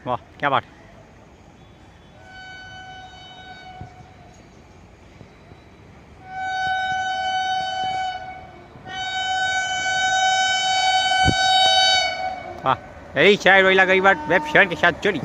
वाह क्या बात। वाह यही शायद वही गई बात वेब शहर के साथ चली।